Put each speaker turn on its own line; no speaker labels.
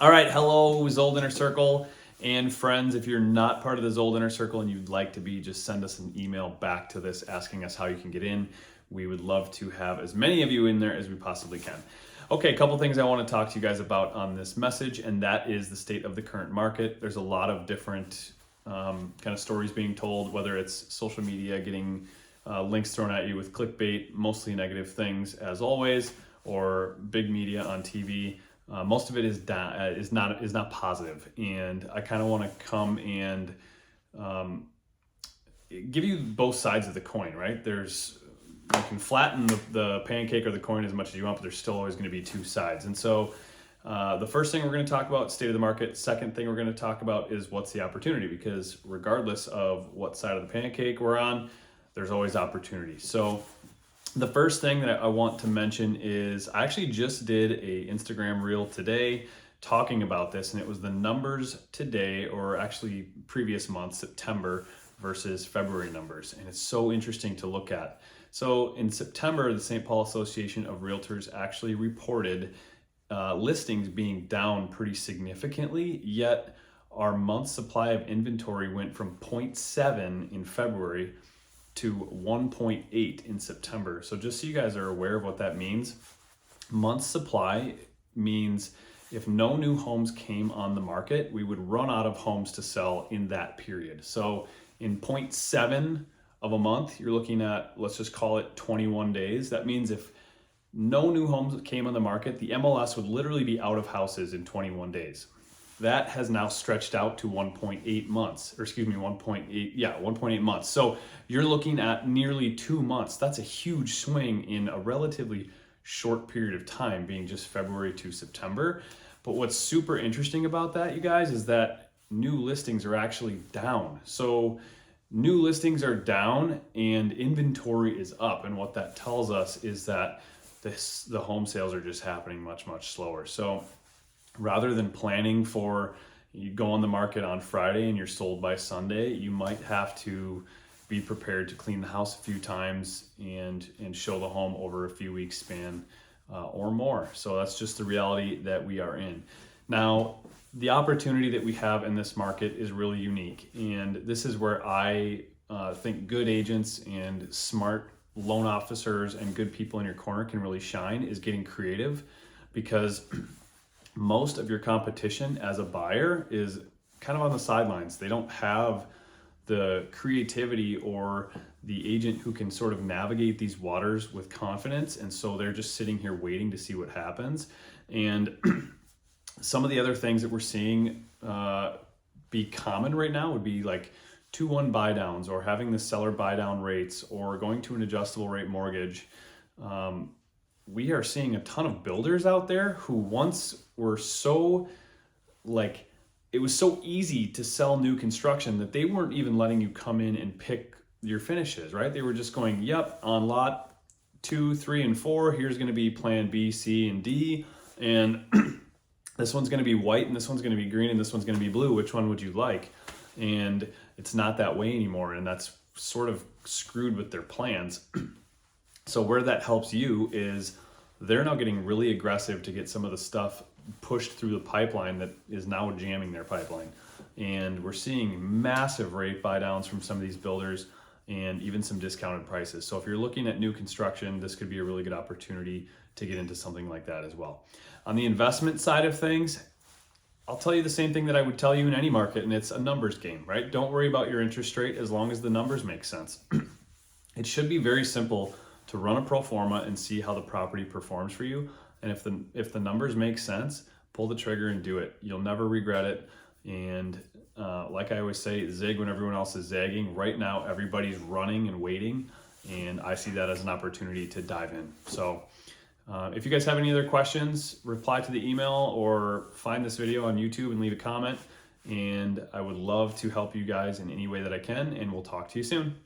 All right, hello, Zold Inner Circle and friends. If you're not part of the Zold Inner Circle and you'd like to be, just send us an email back to this asking us how you can get in. We would love to have as many of you in there as we possibly can. Okay, a couple things I want to talk to you guys about on this message, and that is the state of the current market. There's a lot of different kind of stories being told, whether it's social media getting links thrown at you with clickbait, mostly negative things as always, or big media on TV. Most of it is not positive, and I kind of want to come and give you both sides of the coin. Right? You can flatten the pancake or the coin as much as you want, but there's still always going to be two sides. And so, the first thing we're going to talk about, state of the market. Second thing we're going to talk about is what's the opportunity, because regardless of what side of the pancake we're on, there's always opportunity. So the first thing that I want to mention is I actually just did a Instagram reel today talking about this, and it was the numbers today, or actually previous month, September versus February numbers. And it's so interesting to look at. So in September, the St. Paul Association of Realtors actually reported listings being down pretty significantly, yet our month supply of inventory went from 0.7 in February to 1.8 in September. So just so you guys are aware of what that means, month supply means if no new homes came on the market, we would run out of homes to sell in that period. So in 0.7 of a month, you're looking at, let's just call it 21 days. That means if no new homes came on the market, the MLS would literally be out of houses in 21 days. That has now stretched out to 1.8 months, or excuse me, 1.8 months. So you're looking at nearly 2 months. That's a huge swing in a relatively short period of time, being just February to September. But what's super interesting about that, you guys, is that new listings are actually down. So new listings are down and inventory is up. And what that tells us is that the home sales are just happening much, much slower. So rather than planning for you go on the market on Friday and you're sold by Sunday, you might have to be prepared to clean the house a few times and show the home over a few weeks span or more. So that's just the reality that we are in. Now, the opportunity that we have in this market is really unique. And this is where I think good agents and smart loan officers and good people in your corner can really shine, is getting creative, because most of your competition as a buyer is kind of on the sidelines. They don't have the creativity or the agent who can sort of navigate these waters with confidence. And so they're just sitting here waiting to see what happens. And some of the other things that we're seeing be common right now would be like 2-1 buy downs, or having the seller buy down rates, or going to an adjustable rate mortgage. We are seeing a ton of builders out there who once were so it was so easy to sell new construction that they weren't even letting you come in and pick your finishes, right? They were just going, yep, on lot 2, 3, and 4, here's going to be plan B, C, and D. And this one's going to be white, and this one's going to be green, and this one's going to be blue. Which one would you like? And it's not that way anymore. And that's sort of screwed with their plans. So where that helps you is they're now getting really aggressive to get some of the stuff pushed through the pipeline that is now jamming their pipeline. And we're seeing massive rate buy downs from some of these builders, and even some discounted prices. So if you're looking at new construction, this could be a really good opportunity to get into something like that as well. On the investment side of things, I'll tell you the same thing that I would tell you in any market, and it's a numbers game, right? Don't worry about your interest rate as long as the numbers make sense. It should be very simple to run a pro forma and see how the property performs for you. And if the numbers make sense, pull the trigger and do it. You'll never regret it. And like I always say, zig when everyone else is zagging. Right now, everybody's running and waiting, and I see that as an opportunity to dive in. So if you guys have any other questions, reply to the email or find this video on YouTube and leave a comment. And I would love to help you guys in any way that I can, and we'll talk to you soon.